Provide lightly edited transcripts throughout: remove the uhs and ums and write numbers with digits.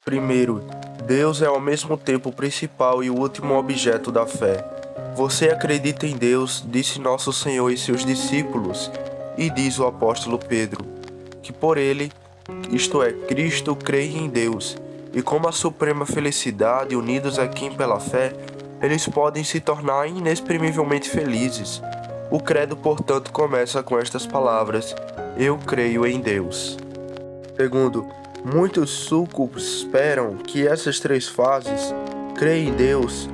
Primeiro, Deus é ao mesmo tempo o principal e o último objeto da fé. Você acredita em Deus, disse nosso Senhor e seus discípulos, e diz o apóstolo Pedro, que por ele, isto é, Cristo, creem em Deus, e como a suprema felicidade, unidos a quem pela fé, eles podem se tornar inexprimivelmente felizes. O credo, portanto, começa com estas palavras: Eu creio em Deus. Segundo, muitos súcubos esperam que essas três fases, crê em Deus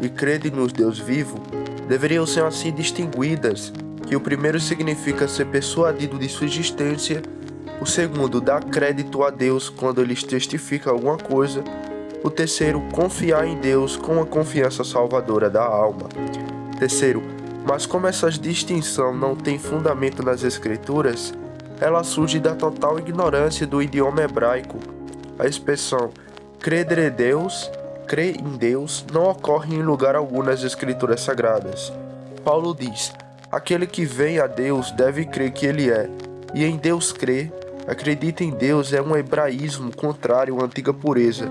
e crede no Deus vivo, deveriam ser assim distinguidas, que o primeiro significa ser persuadido de sua existência, o segundo dá crédito a Deus quando ele testifica alguma coisa, o terceiro confiar em Deus com a confiança salvadora da alma. Terceiro, mas como essa distinção não tem fundamento nas Escrituras, ela surge da total ignorância do idioma hebraico. A expressão crer em Deus, não ocorre em lugar algum nas Escrituras Sagradas. Paulo diz: aquele que vem a Deus deve crer que Ele é, e em Deus crer, acredita em Deus é um hebraísmo contrário à antiga pureza,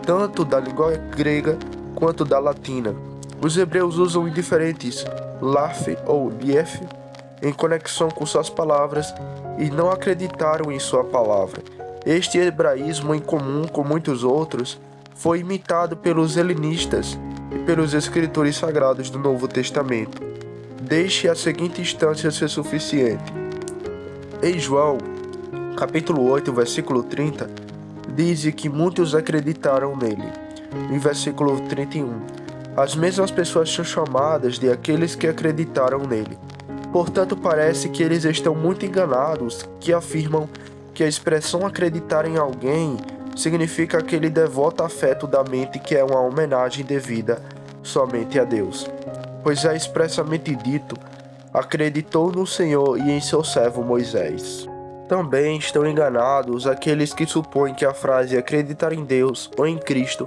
tanto da língua grega quanto da latina. Os hebreus usam indiferentes laf ou lief em conexão com suas palavras e não acreditaram em sua palavra. Este hebraísmo, em comum com muitos outros, foi imitado pelos helenistas e pelos escritores sagrados do Novo Testamento. Deixe a seguinte instância ser suficiente. Em João, capítulo 8, versículo 30, diz que muitos acreditaram nele. Em versículo 31, as mesmas pessoas são chamadas de aqueles que acreditaram nele. Portanto, parece que eles estão muito enganados que afirmam que a expressão acreditar em alguém significa aquele devoto afeto da mente que é uma homenagem devida somente a Deus. Pois é expressamente dito, acreditou no Senhor e em seu servo Moisés. Também estão enganados aqueles que supõem que a frase acreditar em Deus ou em Cristo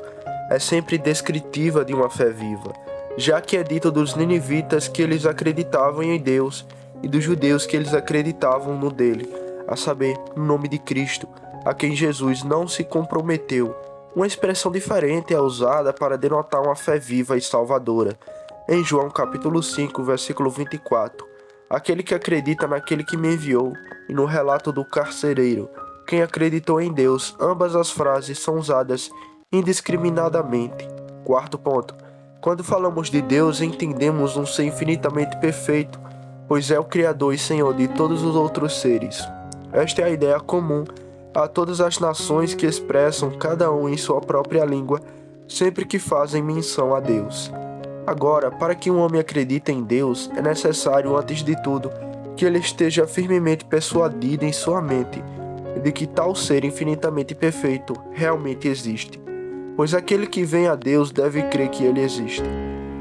é sempre descritiva de uma fé viva, já que é dito dos ninivitas que eles acreditavam em Deus e dos judeus que eles acreditavam no dele, a saber, no nome de Cristo, a quem Jesus não se comprometeu. Uma expressão diferente é usada para denotar uma fé viva e salvadora. Em João capítulo 5, versículo 24, aquele que acredita naquele que me enviou, e no relato do carcereiro, quem acreditou em Deus, ambas as frases são usadas indiscriminadamente. Quarto ponto. Quando falamos de Deus, entendemos um ser infinitamente perfeito, pois é o Criador e Senhor de todos os outros seres. Esta é a ideia comum a todas as nações que expressam cada um em sua própria língua, sempre que fazem menção a Deus. Agora, para que um homem acredite em Deus, é necessário, antes de tudo, que ele esteja firmemente persuadido em sua mente de que tal ser infinitamente perfeito realmente existe, pois aquele que vem a Deus deve crer que ele existe.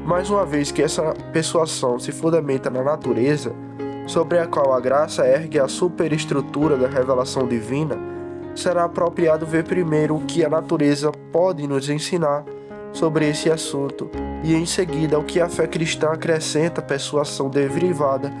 Mais uma vez que essa persuasão se fundamenta na natureza, sobre a qual a graça ergue a superestrutura da revelação divina, será apropriado ver primeiro o que a natureza pode nos ensinar sobre esse assunto e em seguida o que a fé cristã acrescenta à persuasão derivada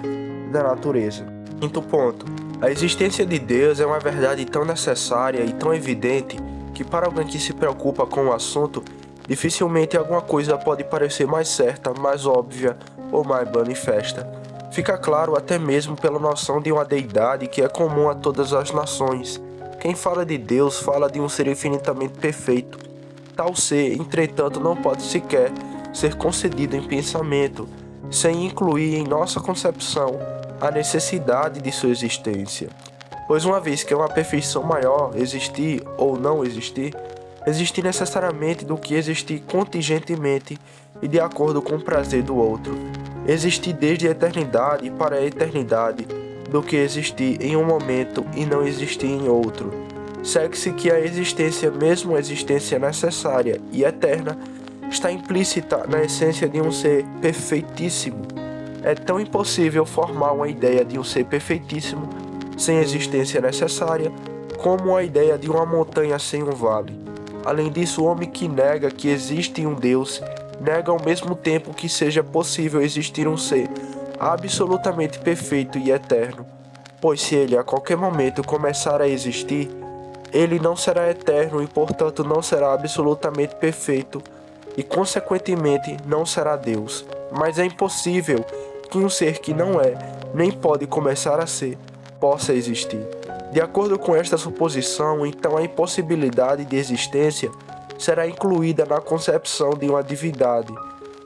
da natureza. Quinto ponto. A existência de Deus é uma verdade tão necessária e tão evidente que para alguém que se preocupa com o assunto, dificilmente alguma coisa pode parecer mais certa, mais óbvia ou mais manifesta. Fica claro até mesmo pela noção de uma deidade que é comum a todas as nações. Quem fala de Deus fala de um ser infinitamente perfeito. Tal ser, entretanto, não pode sequer ser concedido em pensamento, sem incluir em nossa concepção a necessidade de sua existência. Pois uma vez que é uma perfeição maior existir ou não existir, existir necessariamente do que existir contingentemente e de acordo com o prazer do outro. Existir desde a eternidade para a eternidade do que existir em um momento e não existir em outro. Segue-se que a existência, mesmo a existência necessária e eterna, está implícita na essência de um ser perfeitíssimo. É tão impossível formar uma ideia de um ser perfeitíssimo sem existência necessária, como a ideia de uma montanha sem um vale. Além disso, o homem que nega que existe um Deus, nega ao mesmo tempo que seja possível existir um ser absolutamente perfeito e eterno, pois se ele a qualquer momento começar a existir, ele não será eterno e, portanto, não será absolutamente perfeito e, consequentemente, não será Deus. Mas é impossível que um ser que não é, nem pode começar a ser, possa existir. De acordo com esta suposição, então a impossibilidade de existência será incluída na concepção de uma divindade,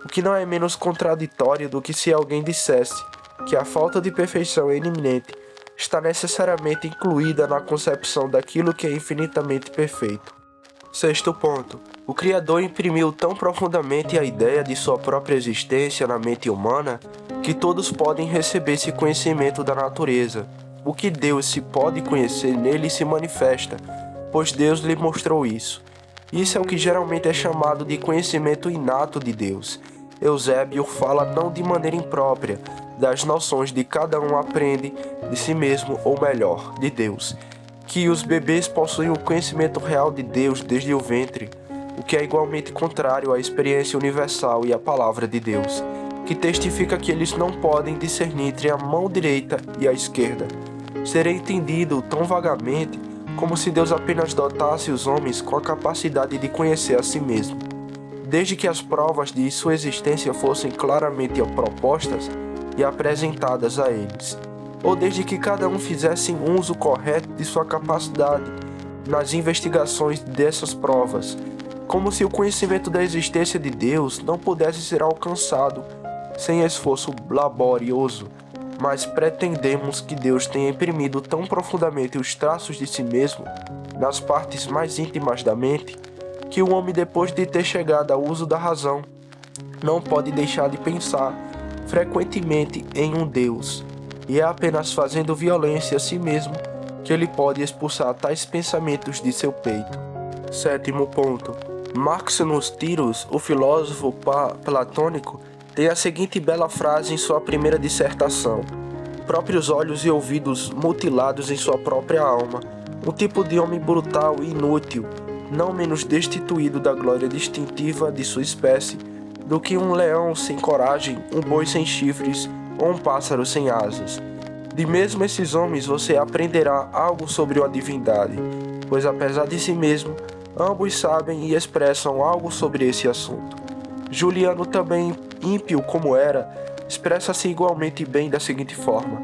o que não é menos contraditório do que se alguém dissesse que a falta de perfeição iminente está necessariamente incluída na concepção daquilo que é infinitamente perfeito. Sexto ponto. O Criador imprimiu tão profundamente a ideia de sua própria existência na mente humana que todos podem receber esse conhecimento da natureza. O que Deus se pode conhecer nele se manifesta, pois Deus lhe mostrou isso. Isso é o que geralmente é chamado de conhecimento inato de Deus. Eusébio fala não de maneira imprópria das noções de cada um aprende de si mesmo, ou melhor, de Deus, que os bebês possuem o conhecimento real de Deus desde o ventre, o que é igualmente contrário à experiência universal e à palavra de Deus, que testifica que eles não podem discernir entre a mão direita e a esquerda. Seria entendido tão vagamente como se Deus apenas dotasse os homens com a capacidade de conhecer a si mesmo. Desde que as provas de sua existência fossem claramente propostas e apresentadas a eles, ou desde que cada um fizesse um uso correto de sua capacidade nas investigações dessas provas, como se o conhecimento da existência de Deus não pudesse ser alcançado sem esforço laborioso, mas pretendemos que Deus tenha imprimido tão profundamente os traços de si mesmo nas partes mais íntimas da mente, que o homem, depois de ter chegado ao uso da razão, não pode deixar de pensar frequentemente em um Deus, e é apenas fazendo violência a si mesmo que ele pode expulsar tais pensamentos de seu peito. Sétimo ponto. Maximus Tyrus, o filósofo platônico, tem a seguinte bela frase em sua primeira dissertação: próprios olhos e ouvidos mutilados em sua própria alma, um tipo de homem brutal e inútil, não menos destituído da glória distintiva de sua espécie do que um leão sem coragem, um boi sem chifres ou um pássaro sem asas. De mesmo esses homens você aprenderá algo sobre uma divindade, pois apesar de si mesmo, ambos sabem e expressam algo sobre esse assunto. Juliano, também ímpio como era, expressa-se igualmente bem da seguinte forma: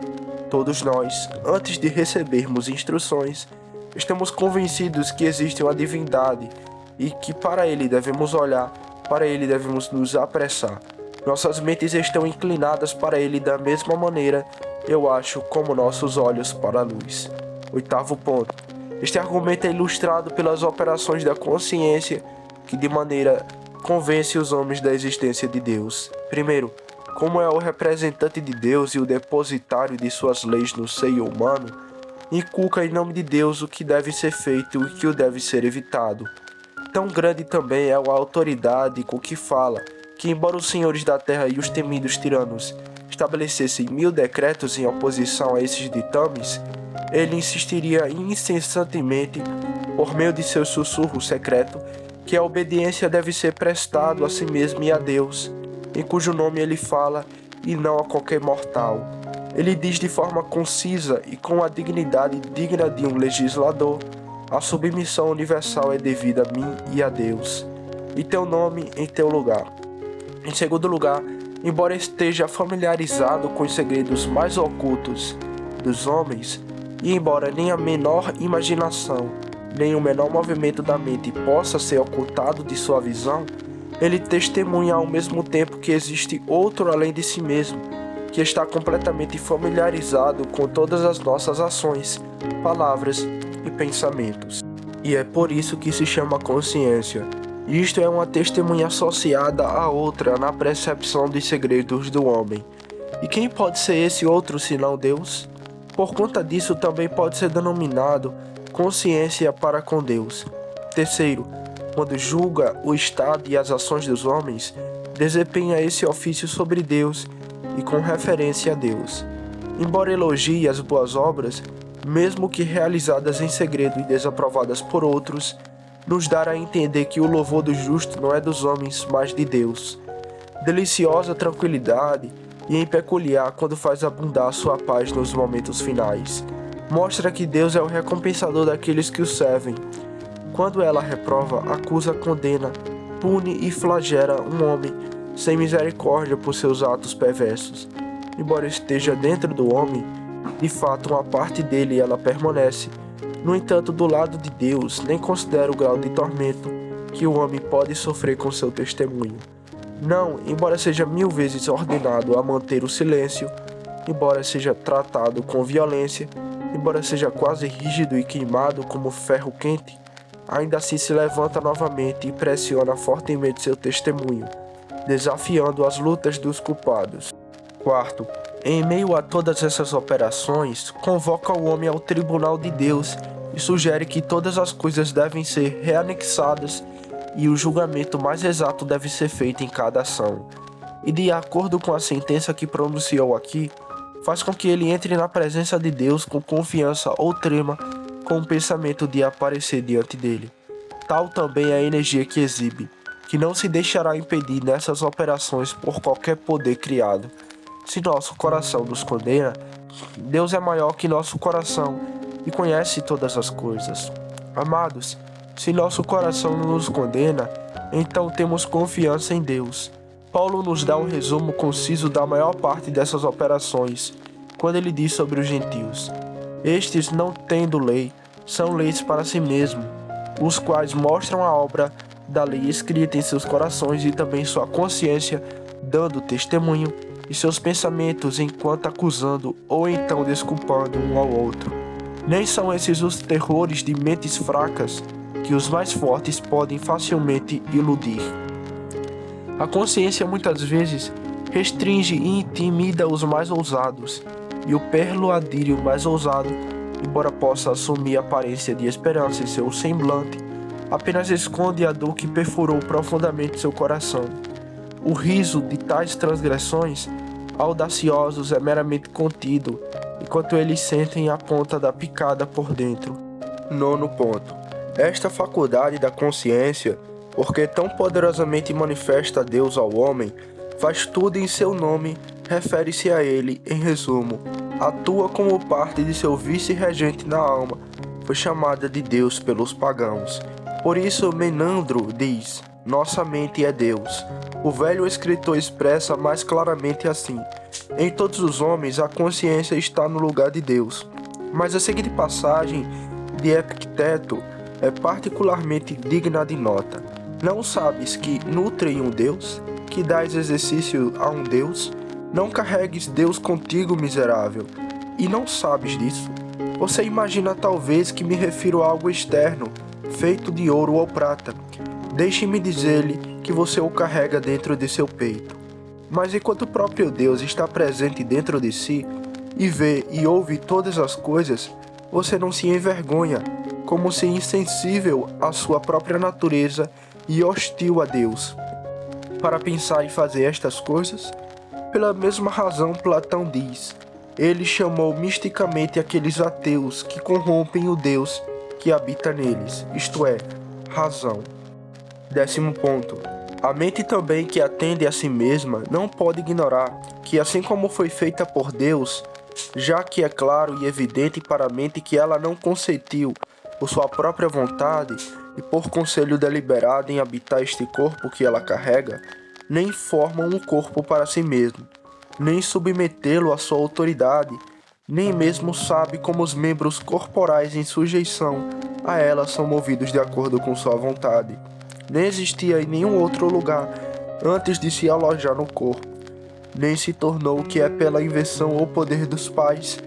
todos nós, antes de recebermos instruções, estamos convencidos que existe uma divindade e que para ele devemos olhar, para ele devemos nos apressar. Nossas mentes estão inclinadas para ele da mesma maneira, eu acho, como nossos olhos para a luz. Oitavo ponto. Este argumento é ilustrado pelas operações da consciência que de maneira convence os homens da existência de Deus. Primeiro, como é o representante de Deus e o depositário de suas leis no seio humano, inculca em nome de Deus o que deve ser feito e o que deve ser evitado. Tão grande também é a autoridade com que fala, que embora os senhores da terra e os temidos tiranos estabelecessem 1000 decretos em oposição a esses ditames, ele insistiria incessantemente, por meio de seu sussurro secreto, que a obediência deve ser prestada a si mesmo e a Deus, em cujo nome ele fala, e não a qualquer mortal. Ele diz de forma concisa e com a dignidade digna de um legislador: a submissão universal é devida a mim e a Deus, e teu nome em teu lugar. Em segundo lugar, embora esteja familiarizado com os segredos mais ocultos dos homens, e embora nem a menor imaginação, nem o menor movimento da mente possa ser ocultado de sua visão, ele testemunha ao mesmo tempo que existe outro além de si mesmo, que está completamente familiarizado com todas as nossas ações, palavras e pensamentos. E é por isso que se chama consciência. Isto é uma testemunha associada à outra na percepção dos segredos do homem. E quem pode ser esse outro senão Deus? Por conta disso também pode ser denominado consciência para com Deus. Terceiro, quando julga o estado e as ações dos homens, desempenha esse ofício sobre Deus e com referência a Deus. Embora elogie as boas obras, mesmo que realizadas em segredo e desaprovadas por outros, nos dará a entender que o louvor do justo não é dos homens, mas de Deus. Deliciosa tranquilidade, e em peculiar quando faz abundar sua paz nos momentos finais. mostra que Deus é o recompensador daqueles que o servem. Quando ela reprova, acusa, condena, pune e flagela um homem sem misericórdia por seus atos perversos. Embora esteja dentro do homem, de fato uma parte dele ela permanece. No entanto, do lado de Deus, nem considera o grau de tormento que o homem pode sofrer com seu testemunho. Não, embora seja 1000 vezes ordenado a manter o silêncio, embora seja tratado com violência, embora seja quase rígido e queimado como ferro quente, ainda assim se levanta novamente e pressiona fortemente seu testemunho, desafiando as lutas dos culpados. Quarto, em meio a todas essas operações, convoca o homem ao tribunal de Deus e sugere que todas as coisas devem ser reanexadas e o julgamento mais exato deve ser feito em cada ação. E de acordo com a sentença que pronunciou aqui, faz com que ele entre na presença de Deus com confiança ou trema com o pensamento de aparecer diante dele. Tal também é a energia que exibe, que não se deixará impedir nessas operações por qualquer poder criado. Se nosso coração nos condena, Deus é maior que nosso coração e conhece todas as coisas. Amados, se nosso coração não nos condena, então temos confiança em Deus. Paulo nos dá um resumo conciso da maior parte dessas operações, quando ele diz sobre os gentios: estes, não tendo lei, são leis para si mesmos, os quais mostram a obra da lei escrita em seus corações e também sua consciência, dando testemunho, e seus pensamentos enquanto acusando ou então desculpando um ao outro. Nem são esses os terrores de mentes fracas que os mais fortes podem facilmente iludir. A consciência muitas vezes restringe e intimida os mais ousados, e o persuadir mais ousado, embora possa assumir a aparência de esperança em seu semblante, apenas esconde a dor que perfurou profundamente seu coração. O riso de tais transgressões audaciosos é meramente contido, enquanto eles sentem a ponta da picada por dentro. Nono ponto. Esta faculdade da consciência, porque tão poderosamente manifesta Deus ao homem, faz tudo em seu nome, refere-se a ele, em resumo, atua como parte de seu vice-regente na alma, foi chamada de Deus pelos pagãos. Por isso Menandro diz: nossa mente é Deus. O velho escritor expressa mais claramente assim: em todos os homens a consciência está no lugar de Deus. Mas a seguinte passagem de Epicteto é particularmente digna de nota. Não sabes que nutrem um Deus? Que dás exercício a um Deus? Não carregues Deus contigo, miserável. E não sabes disso? Você imagina talvez que me refiro a algo externo, feito de ouro ou prata. Deixe-me dizer-lhe que você o carrega dentro de seu peito. Mas enquanto o próprio Deus está presente dentro de si, e vê e ouve todas as coisas, você não se envergonha, como se insensível à sua própria natureza e hostil a Deus, para pensar em fazer estas coisas? Pela mesma razão, Platão diz: ele chamou misticamente aqueles ateus que corrompem o Deus que habita neles, isto é, razão. 10º ponto. A mente também que atende a si mesma não pode ignorar que, assim como foi feita por Deus, já que é claro e evidente para a mente que ela não consentiu por sua própria vontade e por conselho deliberado em habitar este corpo que ela carrega, nem forma um corpo para si mesmo, nem submetê-lo à sua autoridade, nem mesmo sabe como os membros corporais em sujeição a ela são movidos de acordo com sua vontade. Nem existia em nenhum outro lugar antes de se alojar no corpo, nem se tornou o que é pela invenção ou poder dos pais,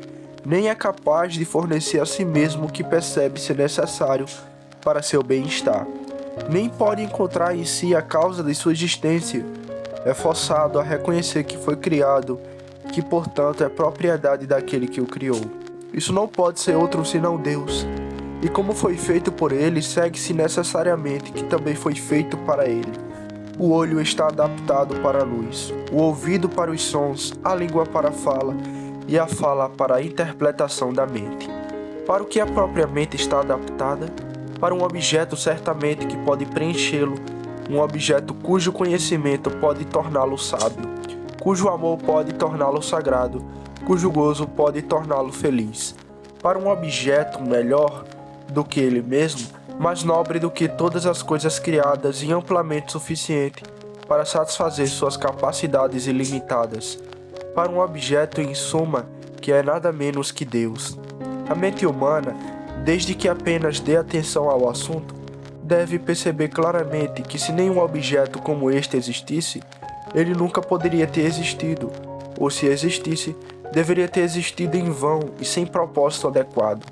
nem é capaz de fornecer a si mesmo o que percebe ser necessário para seu bem-estar, nem pode encontrar em si a causa de sua existência. É forçado a reconhecer que foi criado, que portanto é propriedade daquele que o criou. Isso não pode ser outro senão Deus. E como foi feito por ele, segue-se necessariamente que também foi feito para ele. O olho está adaptado para a luz, o ouvido para os sons, a língua para a fala e a fala para a interpretação da mente. Para o que a própria mente está adaptada? Para um objeto certamente que pode preenchê-lo, um objeto cujo conhecimento pode torná-lo sábio, cujo amor pode torná-lo sagrado, cujo gozo pode torná-lo feliz. para um objeto melhor do que ele mesmo, mais nobre do que todas as coisas criadas e amplamente suficiente para satisfazer suas capacidades ilimitadas, para um objeto, em suma, que é nada menos que Deus. A mente humana, desde que apenas dê atenção ao assunto, deve perceber claramente que se nenhum objeto como este existisse, ele nunca poderia ter existido, ou se existisse, deveria ter existido em vão e sem propósito adequado.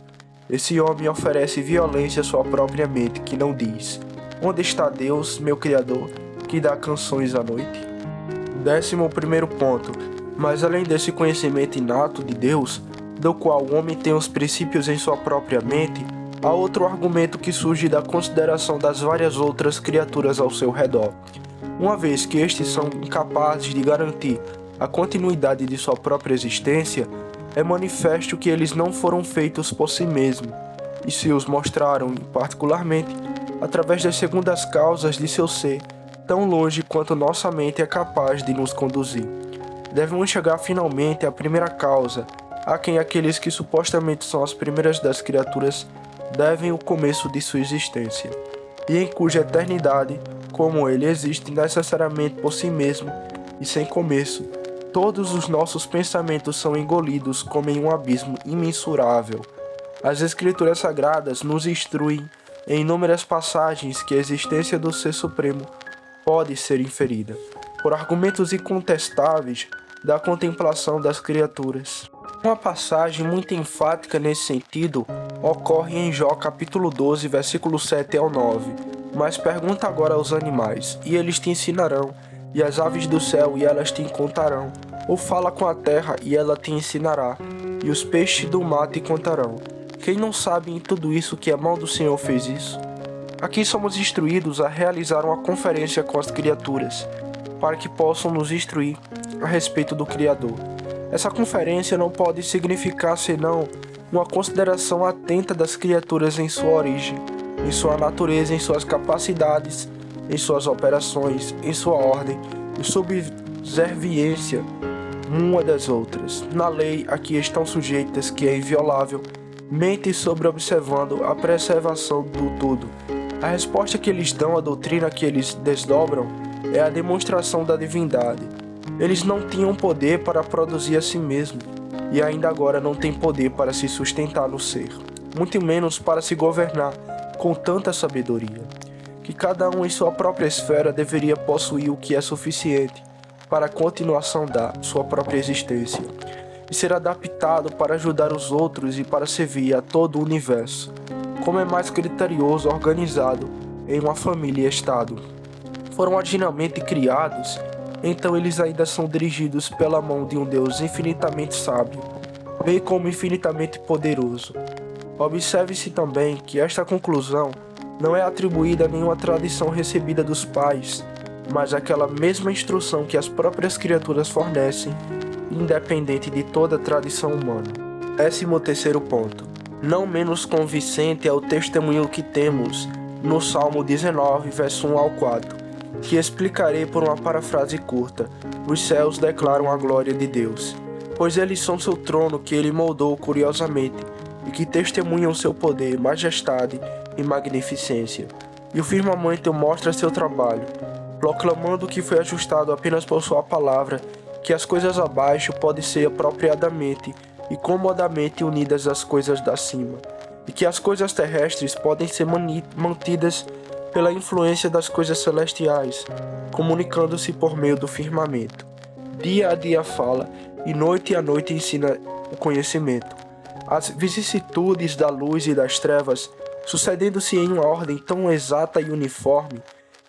Esse homem oferece violência à sua própria mente, que não diz: onde está Deus, meu Criador, que dá canções à noite? 11º ponto. Mas além desse conhecimento inato de Deus, do qual o homem tem os princípios em sua própria mente, há outro argumento que surge da consideração das várias outras criaturas ao seu redor. Uma vez que estes são incapazes de garantir a continuidade de sua própria existência, é manifesto que eles não foram feitos por si mesmos, e se os mostraram, particularmente, através das segundas causas de seu ser, tão longe quanto nossa mente é capaz de nos conduzir. Devemos chegar finalmente à primeira causa, a quem aqueles que supostamente são as primeiras das criaturas devem o começo de sua existência, e em cuja eternidade, como ele existe necessariamente por si mesmo e sem começo, todos os nossos pensamentos são engolidos como em um abismo imensurável. As Escrituras Sagradas nos instruem em inúmeras passagens que a existência do Ser Supremo pode ser inferida, por argumentos incontestáveis da contemplação das criaturas. Uma passagem muito enfática nesse sentido ocorre em Jó capítulo 12, versículos 7 ao 9. Mas pergunta agora aos animais, e eles te ensinarão, e às aves do céu, e elas te contarão. Ou fala com a terra, e ela te ensinará, e os peixes do mar te contarão. Quem não sabe em tudo isso que a mão do Senhor fez isso? Aqui somos instruídos a realizar uma conferência com as criaturas, para que possam nos instruir a respeito do Criador. Essa conferência não pode significar senão uma consideração atenta das criaturas em sua origem, em sua natureza, em suas capacidades, em suas operações, em sua ordem e subserviência uma das outras. Na lei a que estão sujeitas, que é inviolável, mente sobre observando a preservação do tudo. A resposta que eles dão à doutrina que eles desdobram é a demonstração da divindade. Eles não tinham poder para produzir a si mesmos, e ainda agora não têm poder para se sustentar no ser, muito menos para se governar com tanta sabedoria, que cada um em sua própria esfera deveria possuir o que é suficiente para a continuação da sua própria existência, e ser adaptado para ajudar os outros e para servir a todo o universo, como é mais criterioso organizado em uma família e estado. Foram originalmente criados, então eles ainda são dirigidos pela mão de um Deus infinitamente sábio, bem como infinitamente poderoso. Observe-se também que esta conclusão não é atribuída a nenhuma tradição recebida dos pais, mas àquela mesma instrução que as próprias criaturas fornecem, independente de toda a tradição humana. 13º ponto. Não menos convincente é o testemunho que temos no Salmo 19, verso 1 ao 4, que explicarei por uma parafrase curta. Os céus declaram a glória de Deus, pois eles são seu trono que ele moldou curiosamente, e que testemunham seu poder, majestade e magnificência. E o firmamento mostra seu trabalho, proclamando que foi ajustado apenas por sua palavra, que as coisas abaixo podem ser apropriadamente e comodamente unidas às coisas da cima, e que as coisas terrestres podem ser mantidas pela influência das coisas celestiais, comunicando-se por meio do firmamento. Dia a dia fala, e noite a noite ensina o conhecimento. As vicissitudes da luz e das trevas, sucedendo-se em uma ordem tão exata e uniforme,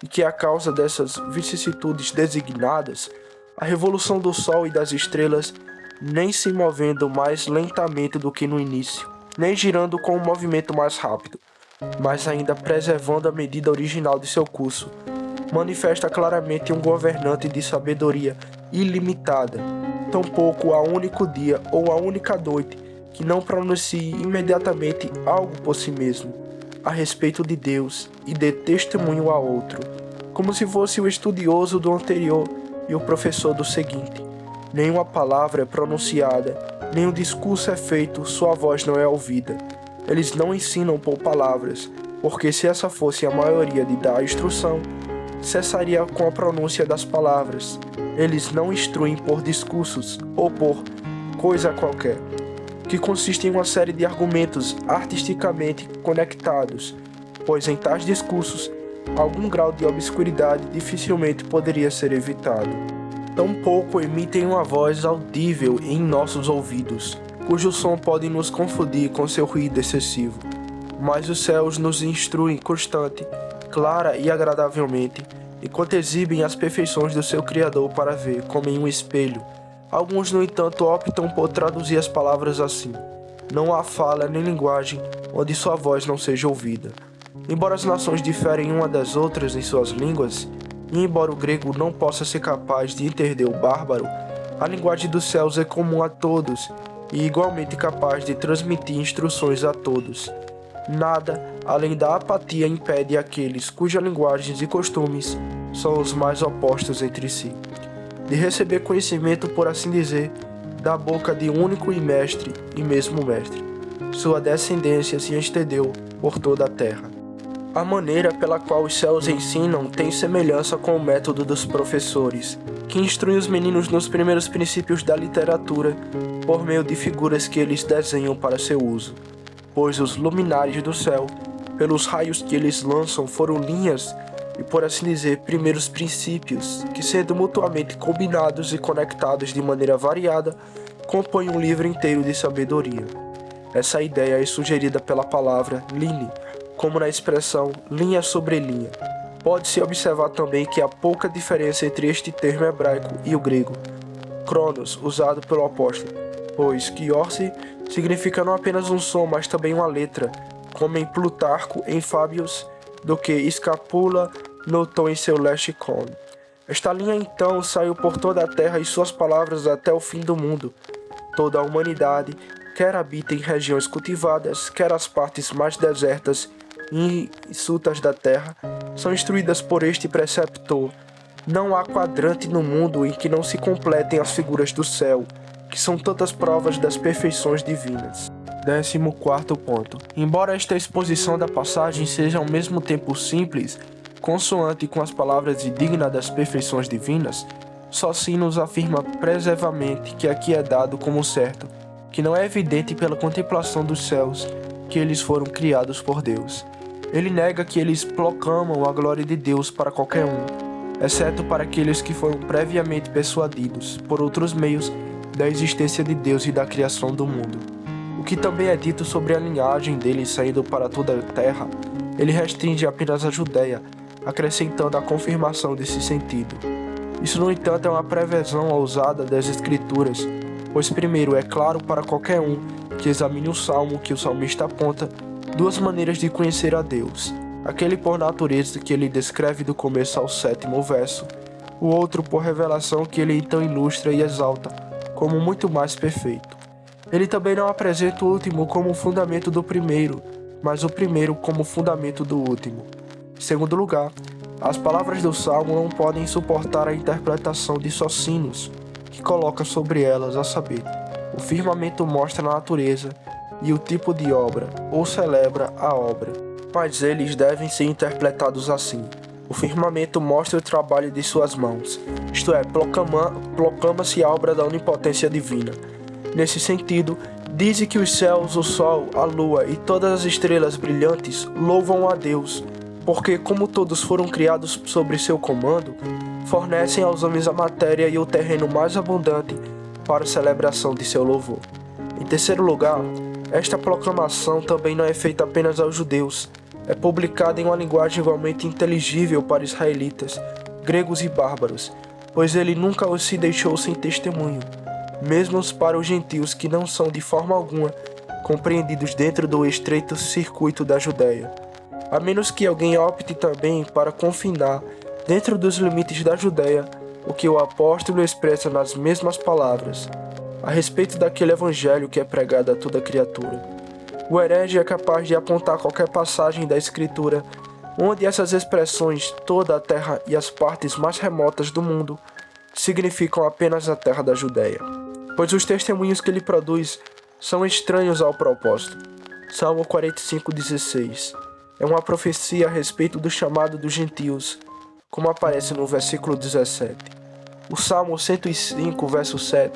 e que a causa dessas vicissitudes designadas, a revolução do sol e das estrelas, nem se movendo mais lentamente do que no início, nem girando com um movimento mais rápido, mas ainda preservando a medida original de seu curso, manifesta claramente um governante de sabedoria ilimitada, tampouco há único dia ou a única noite que não pronuncie imediatamente algo por si mesmo, a respeito de Deus, e dê testemunho a outro, como se fosse o estudioso do anterior e o professor do seguinte, Nenhuma palavra é pronunciada, nenhum discurso é feito, sua voz não é ouvida. Eles não ensinam por palavras, porque se essa fosse a maioria de dar a instrução, cessaria com a pronúncia das palavras. Eles não instruem por discursos ou por coisa qualquer, que consiste em uma série de argumentos artisticamente conectados, pois em tais discursos, algum grau de obscuridade dificilmente poderia ser evitado. Tampouco emitem uma voz audível em nossos ouvidos, cujo som pode nos confundir com seu ruído excessivo. Mas os céus nos instruem constante, clara e agradavelmente, enquanto exibem as perfeições do seu Criador para ver, como em um espelho. Alguns, no entanto, optam por traduzir as palavras assim: não há fala nem linguagem onde sua voz não seja ouvida. Embora as nações diferem uma das outras em suas línguas, e embora o grego não possa ser capaz de entender o bárbaro, a linguagem dos céus é comum a todos e igualmente capaz de transmitir instruções a todos. Nada, além da apatia, impede aqueles cujas linguagens e costumes são os mais opostos entre si, de receber conhecimento, por assim dizer, da boca de um único e mesmo mestre. Sua descendência se estendeu por toda a terra. A maneira pela qual os céus ensinam tem semelhança com o método dos professores, que instruem os meninos nos primeiros princípios da literatura por meio de figuras que eles desenham para seu uso, pois os luminares do céu, pelos raios que eles lançam, foram linhas e, por assim dizer, primeiros princípios, que, sendo mutuamente combinados e conectados de maneira variada, compõem um livro inteiro de sabedoria. Essa ideia é sugerida pela palavra line, como na expressão linha sobre linha. Pode-se observar também que há pouca diferença entre este termo hebraico e o grego, cronos, usado pelo apóstolo, pois kiorse significa não apenas um som, mas também uma letra, como em Plutarco, em Fábios, do que escapula notou em seu lexicon. Esta linha então saiu por toda a terra e suas palavras até o fim do mundo. Toda a humanidade, quer habita em regiões cultivadas, quer as partes mais desertas e insultas da terra, são instruídas por este preceptor. Não há quadrante no mundo em que não se completem as figuras do céu, que são tantas provas das perfeições divinas. 14º ponto. Embora esta exposição da passagem seja ao mesmo tempo simples, consoante com as palavras e digna das perfeições divinas, Socinos afirma preservamente que aqui é dado como certo, que não é evidente pela contemplação dos céus que eles foram criados por Deus. Ele nega que eles proclamam a glória de Deus para qualquer um, exceto para aqueles que foram previamente persuadidos, por outros meios, da existência de Deus e da criação do mundo. O que também é dito sobre a linhagem dele saindo para toda a terra, ele restringe apenas a Judéia, acrescentando a confirmação desse sentido. Isso, no entanto, é uma previsão ousada das Escrituras, pois primeiro é claro para qualquer um que examine o salmo que o salmista aponta duas maneiras de conhecer a Deus, aquele por natureza que ele descreve do começo ao 7º verso, o outro por revelação que ele então ilustra e exalta como muito mais perfeito. Ele também não apresenta o último como fundamento do primeiro, mas o primeiro como fundamento do último. Em segundo lugar, as palavras do Salmo não podem suportar a interpretação de Socinos, que coloca sobre elas, a saber, o firmamento mostra a natureza e o tipo de obra, ou celebra a obra. Mas eles devem ser interpretados assim: o firmamento mostra o trabalho de suas mãos, isto é, proclama-se a obra da onipotência divina. Nesse sentido, diz que os céus, o sol, a lua e todas as estrelas brilhantes louvam a Deus, porque, como todos foram criados sob seu comando, fornecem aos homens a matéria e o terreno mais abundante para a celebração de seu louvor. Em terceiro lugar, esta proclamação também não é feita apenas aos judeus, é publicada em uma linguagem igualmente inteligível para israelitas, gregos e bárbaros, pois ele nunca os se deixou sem testemunho, mesmo para os gentios que não são de forma alguma compreendidos dentro do estreito circuito da Judéia. A menos que alguém opte também para confinar, dentro dos limites da Judéia, o que o apóstolo expressa nas mesmas palavras, a respeito daquele evangelho que é pregado a toda criatura. O herege é capaz de apontar qualquer passagem da Escritura, onde essas expressões, toda a terra e as partes mais remotas do mundo, significam apenas a terra da Judéia, pois os testemunhos que ele produz são estranhos ao propósito. Salmo 45:16 é uma profecia a respeito do chamado dos gentios, como aparece no versículo 17. O Salmo 105, verso 7,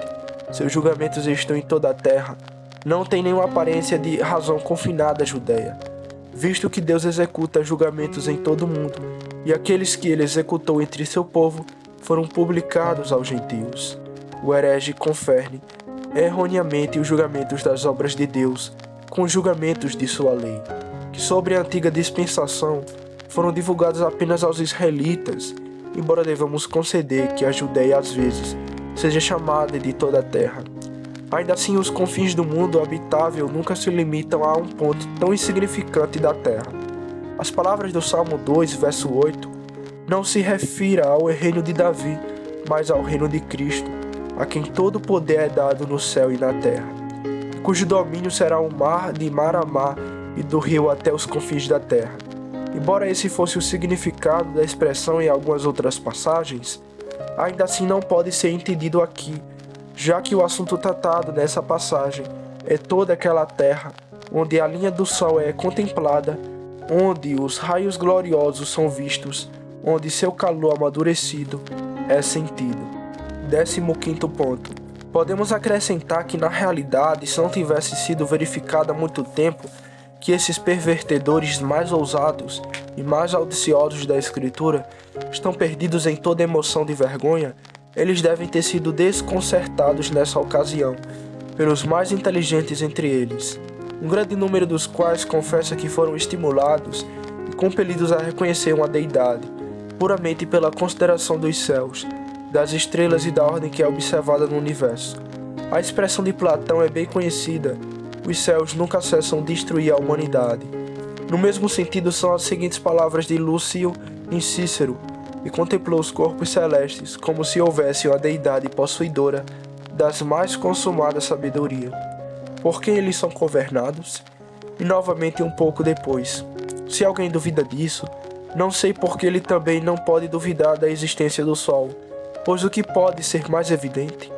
seus julgamentos estão em toda a terra, não tem nenhuma aparência de razão confinada à Judéia, visto que Deus executa julgamentos em todo o mundo, e aqueles que ele executou entre seu povo foram publicados aos gentios. O herege confere erroneamente os julgamentos das obras de Deus com os julgamentos de sua lei, que sobre a antiga dispensação foram divulgados apenas aos israelitas, embora devamos conceder que a Judéia às vezes seja chamada de toda a terra. Ainda assim, os confins do mundo habitável nunca se limitam a um ponto tão insignificante da terra. As palavras do Salmo 2, verso 8, não se refira ao reino de Davi, mas ao reino de Cristo, a quem todo o poder é dado no céu e na terra, cujo domínio será o mar de mar a mar e do rio até os confins da terra. Embora esse fosse o significado da expressão em algumas outras passagens, ainda assim não pode ser entendido aqui, já que o assunto tratado nessa passagem é toda aquela terra onde a linha do sol é contemplada, onde os raios gloriosos são vistos, onde seu calor amadurecido é sentido. 15º ponto. Podemos acrescentar que na realidade, se não tivesse sido verificado há muito tempo que esses pervertedores mais ousados e mais audaciosos da Escritura estão perdidos em toda emoção de vergonha, eles devem ter sido desconcertados nessa ocasião pelos mais inteligentes entre eles, um grande número dos quais confessa que foram estimulados e compelidos a reconhecer uma deidade, puramente pela consideração dos céus, das estrelas e da ordem que é observada no universo. A expressão de Platão é bem conhecida: os céus nunca cessam de destruir a humanidade. No mesmo sentido são as seguintes palavras de Lúcio em Cícero: e contemplou os corpos celestes como se houvesse uma deidade possuidora das mais consumadas sabedoria. Por quem eles são governados? E novamente um pouco depois: se alguém duvida disso, não sei por que ele também não pode duvidar da existência do Sol, pois o que pode ser mais evidente?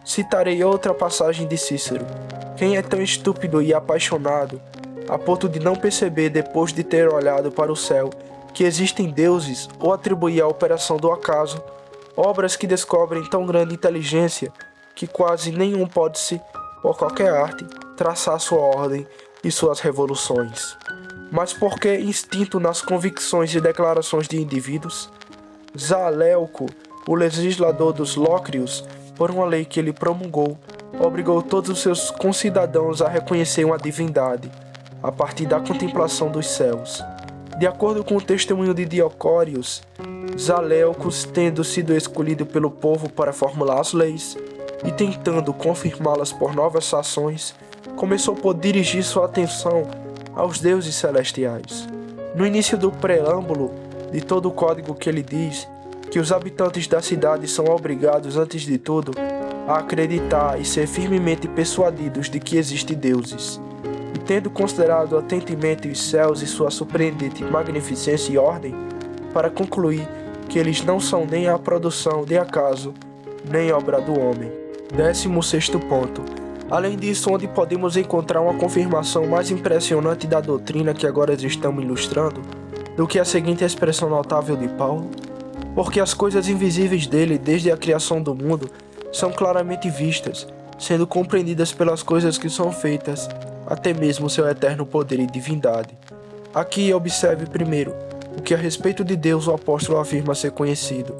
Citarei outra passagem de Cícero: quem é tão estúpido e apaixonado, a ponto de não perceber depois de ter olhado para o céu que existem deuses ou atribuir à operação do acaso obras que descobrem tão grande inteligência que quase nenhum pode-se, por qualquer arte, traçar sua ordem e suas revoluções. Mas por que instinto nas convicções e declarações de indivíduos? Zaleuco, o legislador dos Lócrios, por uma lei que ele promulgou, obrigou todos os seus concidadãos a reconhecer uma divindade, a partir da contemplação dos céus. De acordo com o testemunho de Diocórios, Zaleucus, tendo sido escolhido pelo povo para formular as leis e tentando confirmá-las por novas ações, começou por dirigir sua atenção aos deuses celestiais. No início do preâmbulo de todo o código que ele diz que os habitantes da cidade são obrigados, antes de tudo, a acreditar e ser firmemente persuadidos de que existem deuses. E tendo considerado atentamente os céus e sua surpreendente magnificência e ordem, para concluir que eles não são nem a produção de acaso, nem obra do homem. 16º ponto. Além disso, onde podemos encontrar uma confirmação mais impressionante da doutrina que agora estamos ilustrando, do que a seguinte expressão notável de Paulo? Porque as coisas invisíveis dele, desde a criação do mundo, são claramente vistas, sendo compreendidas pelas coisas que são feitas, até mesmo seu eterno poder e divindade. Aqui observe primeiro o que a respeito de Deus o apóstolo afirma ser conhecido.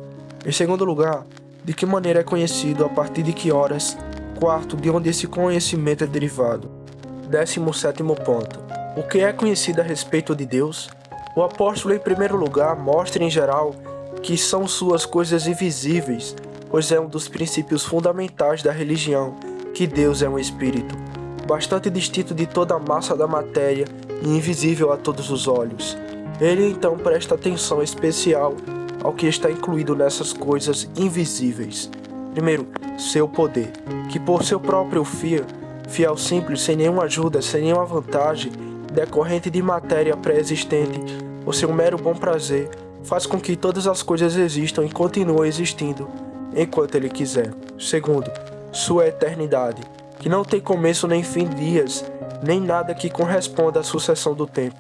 Em segundo lugar, de que maneira é conhecido, a partir de que horas. Quarto, de onde esse conhecimento é derivado. 17º ponto. O que é conhecido a respeito de Deus? O apóstolo, em primeiro lugar, mostra em geral que são suas coisas invisíveis, pois é um dos princípios fundamentais da religião, que Deus é um espírito, bastante distinto de toda a massa da matéria e invisível a todos os olhos. Ele então presta atenção especial ao que está incluído nessas coisas invisíveis. Primeiro, seu poder, que por seu próprio fiel simples, sem nenhuma ajuda, sem nenhuma vantagem, decorrente de matéria pré-existente, ou seu mero bom prazer, faz com que todas as coisas existam e continuem existindo, enquanto Ele quiser. Segundo, sua eternidade, que não tem começo nem fim de dias, nem nada que corresponda à sucessão do tempo.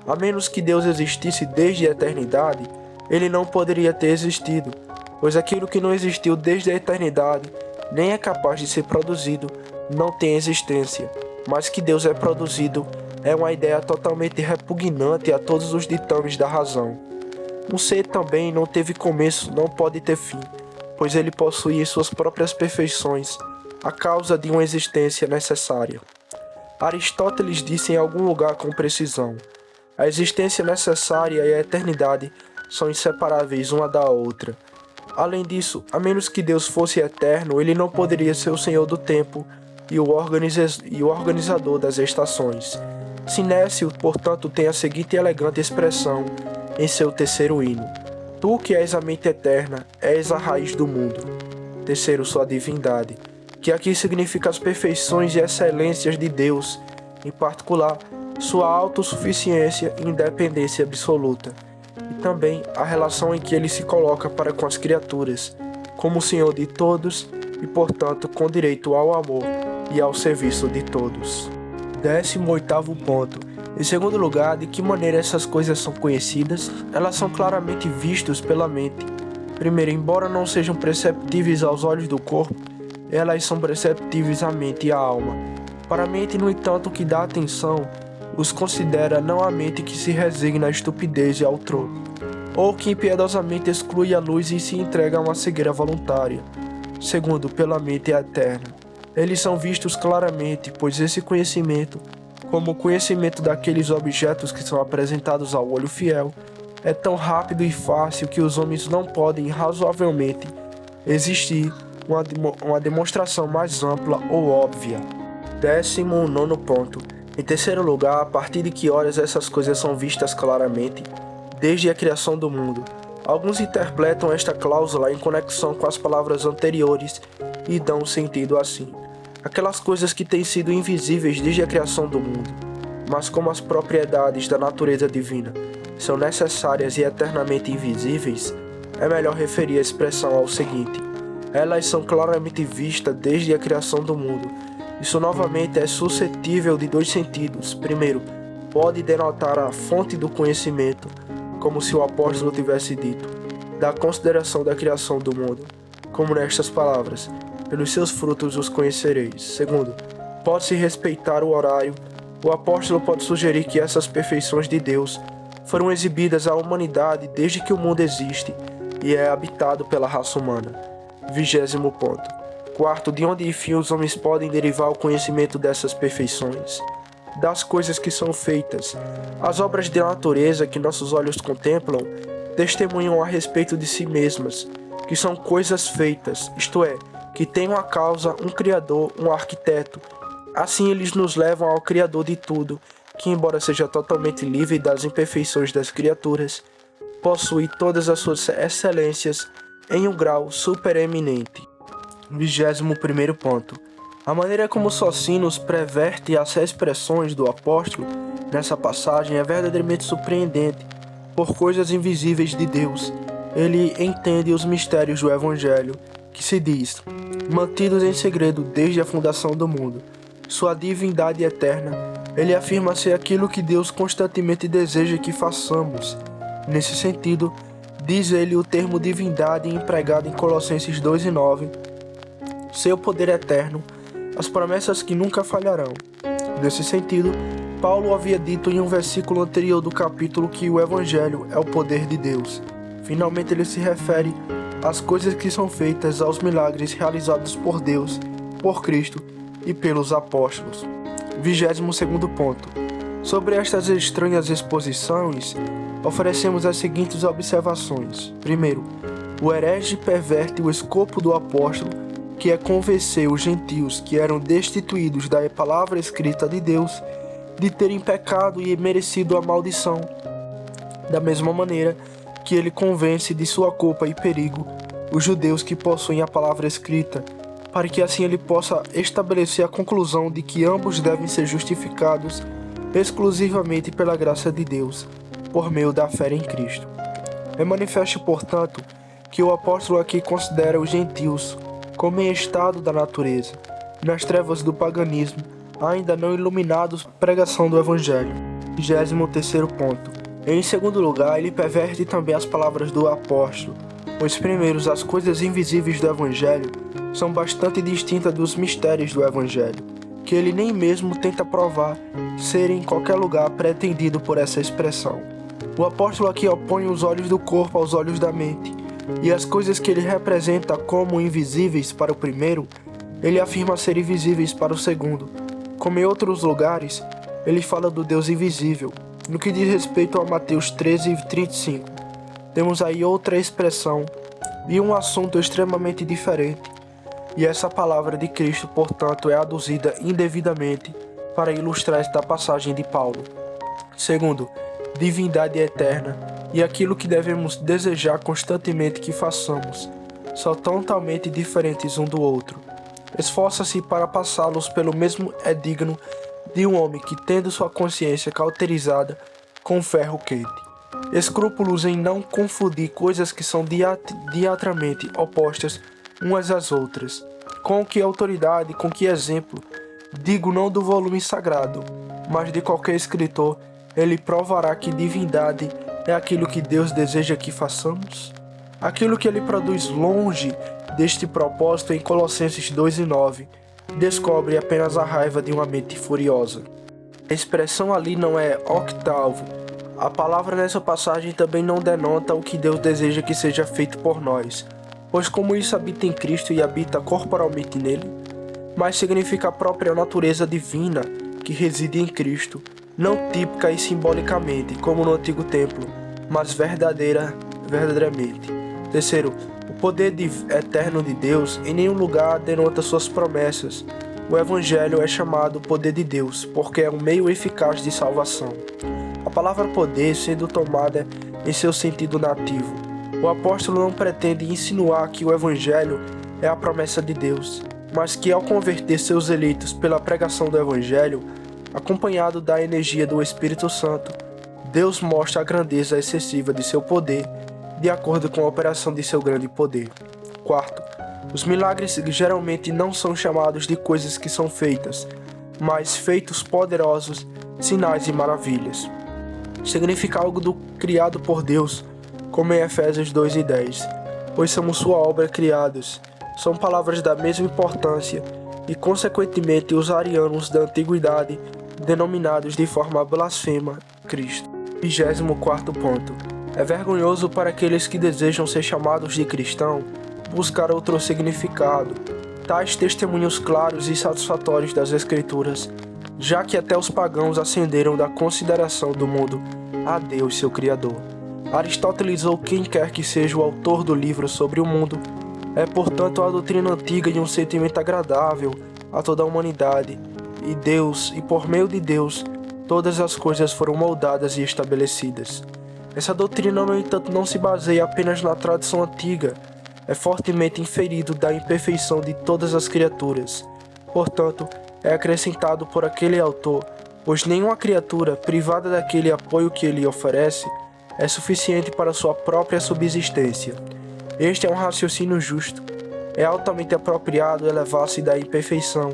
A menos que Deus existisse desde a eternidade, Ele não poderia ter existido, pois aquilo que não existiu desde a eternidade, nem é capaz de ser produzido, não tem existência. Mas que Deus é produzido é uma ideia totalmente repugnante a todos os ditames da razão. Um ser também não teve começo, não pode ter fim, pois ele possui em suas próprias perfeições a causa de uma existência necessária. Aristóteles disse em algum lugar com precisão: a existência necessária e a eternidade são inseparáveis uma da outra. Além disso, a menos que Deus fosse eterno, ele não poderia ser o Senhor do tempo e o organizador das estações. Sinécio, portanto, tem a seguinte elegante expressão em seu terceiro hino: Tu que és a mente eterna, és a raiz do mundo. Terceiro, sua divindade, que aqui significa as perfeições e excelências de Deus, em particular, sua autossuficiência e independência absoluta, e também a relação em que ele se coloca para com as criaturas, como o Senhor de todos e, portanto, com direito ao amor e ao serviço de todos. 18º ponto. Em segundo lugar, de que maneira essas coisas são conhecidas? Elas são claramente vistas pela mente. Primeiro, embora não sejam perceptíveis aos olhos do corpo, elas são perceptíveis à mente e à alma. Para a mente, no entanto, que dá atenção, os considera não a mente que se resigna à estupidez e ao troco, ou que impiedosamente exclui a luz e se entrega a uma cegueira voluntária. Segundo, pela mente eterna. Eles são vistos claramente, pois esse conhecimento, como o conhecimento daqueles objetos que são apresentados ao olho fiel, é tão rápido e fácil que os homens não podem razoavelmente existir uma demonstração mais ampla ou óbvia. 19º ponto. Em terceiro lugar, a partir de que horas essas coisas são vistas claramente? Desde a criação do mundo. Alguns interpretam esta cláusula em conexão com as palavras anteriores e dão sentido assim: aquelas coisas que têm sido invisíveis desde a criação do mundo, mas como as propriedades da natureza divina são necessárias e eternamente invisíveis, é melhor referir a expressão ao seguinte: elas são claramente vistas desde a criação do mundo. Isso novamente é suscetível de dois sentidos. Primeiro, pode denotar a fonte do conhecimento, como se o apóstolo tivesse dito, da consideração da criação do mundo, como nestas palavras: pelos seus frutos os conhecereis. Segundo, pode-se respeitar o horário. O apóstolo pode sugerir que essas perfeições de Deus foram exibidas à humanidade desde que o mundo existe e é habitado pela raça humana. 20º ponto. Quarto, de onde enfim os homens podem derivar o conhecimento dessas perfeições? Das coisas que são feitas. As obras de natureza que nossos olhos contemplam testemunham a respeito de si mesmas, que são coisas feitas, isto é, que têm uma causa, um criador, um arquiteto. Assim eles nos levam ao Criador de tudo, que embora seja totalmente livre das imperfeições das criaturas, possui todas as suas excelências em um grau supereminente. 21º ponto. A maneira como Socinos preverte as expressões do apóstolo nessa passagem é verdadeiramente surpreendente. Por coisas invisíveis de Deus, ele entende os mistérios do Evangelho, que se diz, mantidos em segredo desde a fundação do mundo. Sua divindade eterna, ele afirma ser aquilo que Deus constantemente deseja que façamos. Nesse sentido, diz ele o termo divindade empregado em Colossenses 2:9, seu poder eterno, as promessas que nunca falharão. Nesse sentido, Paulo havia dito em um versículo anterior do capítulo que o Evangelho é o poder de Deus. Finalmente ele se refere às coisas que são feitas, aos milagres realizados por Deus, por Cristo e pelos apóstolos. 22º ponto. Sobre estas estranhas exposições, oferecemos as seguintes observações. Primeiro, o herege perverte o escopo do apóstolo, que é convencer os gentios que eram destituídos da palavra escrita de Deus de terem pecado e merecido a maldição, da mesma maneira que ele convence de sua culpa e perigo os judeus que possuem a palavra escrita, para que assim ele possa estabelecer a conclusão de que ambos devem ser justificados exclusivamente pela graça de Deus, por meio da fé em Cristo. É manifesto, portanto, que o apóstolo aqui considera os gentios como em estado da natureza, nas trevas do paganismo, ainda não iluminados pela pregação do Evangelho. 23º ponto. Em segundo lugar, ele perverte também as palavras do apóstolo, pois primeiros, as coisas invisíveis do Evangelho são bastante distintas dos mistérios do Evangelho, que ele nem mesmo tenta provar serem em qualquer lugar pretendido por essa expressão. O apóstolo aqui opõe os olhos do corpo aos olhos da mente, e as coisas que ele representa como invisíveis para o primeiro, ele afirma ser invisíveis para o segundo. Como em outros lugares, ele fala do Deus invisível. No que diz respeito a Mateus 13:35, temos aí outra expressão e um assunto extremamente diferente, e essa palavra de Cristo, portanto, é aduzida indevidamente para ilustrar esta passagem de Paulo. Segundo, divindade eterna e aquilo que devemos desejar constantemente que façamos são totalmente diferentes um do outro. Esforça-se para passá-los pelo mesmo é digno de um homem que, tendo sua consciência cauterizada com ferro quente. Escrúpulos em não confundir coisas que são diametralmente opostas umas às outras. Com que autoridade, com que exemplo, digo não do volume sagrado, mas de qualquer escritor, ele provará que divindade é aquilo que Deus deseja que façamos? Aquilo que ele produz longe deste propósito em Colossenses 2:9, descobre apenas a raiva de uma mente furiosa. A expressão ali não é octavo. A palavra nessa passagem também não denota o que Deus deseja que seja feito por nós, pois como isso habita em Cristo e habita corporalmente nele, mas significa a própria natureza divina que reside em Cristo, não típica e simbolicamente, como no antigo templo, mas verdadeiramente. Terceiro, o poder eterno de Deus em nenhum lugar denota suas promessas. O Evangelho é chamado poder de Deus, porque é um meio eficaz de salvação. A palavra poder sendo tomada em seu sentido nativo. O apóstolo não pretende insinuar que o Evangelho é a promessa de Deus, mas que ao converter seus eleitos pela pregação do Evangelho, acompanhado da energia do Espírito Santo, Deus mostra a grandeza excessiva de seu poder, de acordo com a operação de seu grande poder. Quarto, os milagres geralmente não são chamados de coisas que são feitas, mas feitos poderosos, sinais e maravilhas. Significa algo criado por Deus, como em Efésios 2:10, pois somos sua obra criados. São palavras da mesma importância e, consequentemente, os arianos da antiguidade, denominados de forma blasfema Cristo. 24º ponto. É vergonhoso para aqueles que desejam ser chamados de cristão buscar outro significado, tais testemunhos claros e satisfatórios das Escrituras, já que até os pagãos ascenderam da consideração do mundo a Deus, seu Criador. Aristóteles ou quem quer que seja o autor do livro sobre o mundo é, portanto, a doutrina antiga de um sentimento agradável a toda a humanidade, e Deus, e por meio de Deus, todas as coisas foram moldadas e estabelecidas. Essa doutrina, no entanto, não se baseia apenas na tradição antiga, é fortemente inferido da imperfeição de todas as criaturas. Portanto, é acrescentado por aquele autor, pois nenhuma criatura, privada daquele apoio que ele oferece, é suficiente para sua própria subsistência. Este é um raciocínio justo. É altamente apropriado elevar-se da imperfeição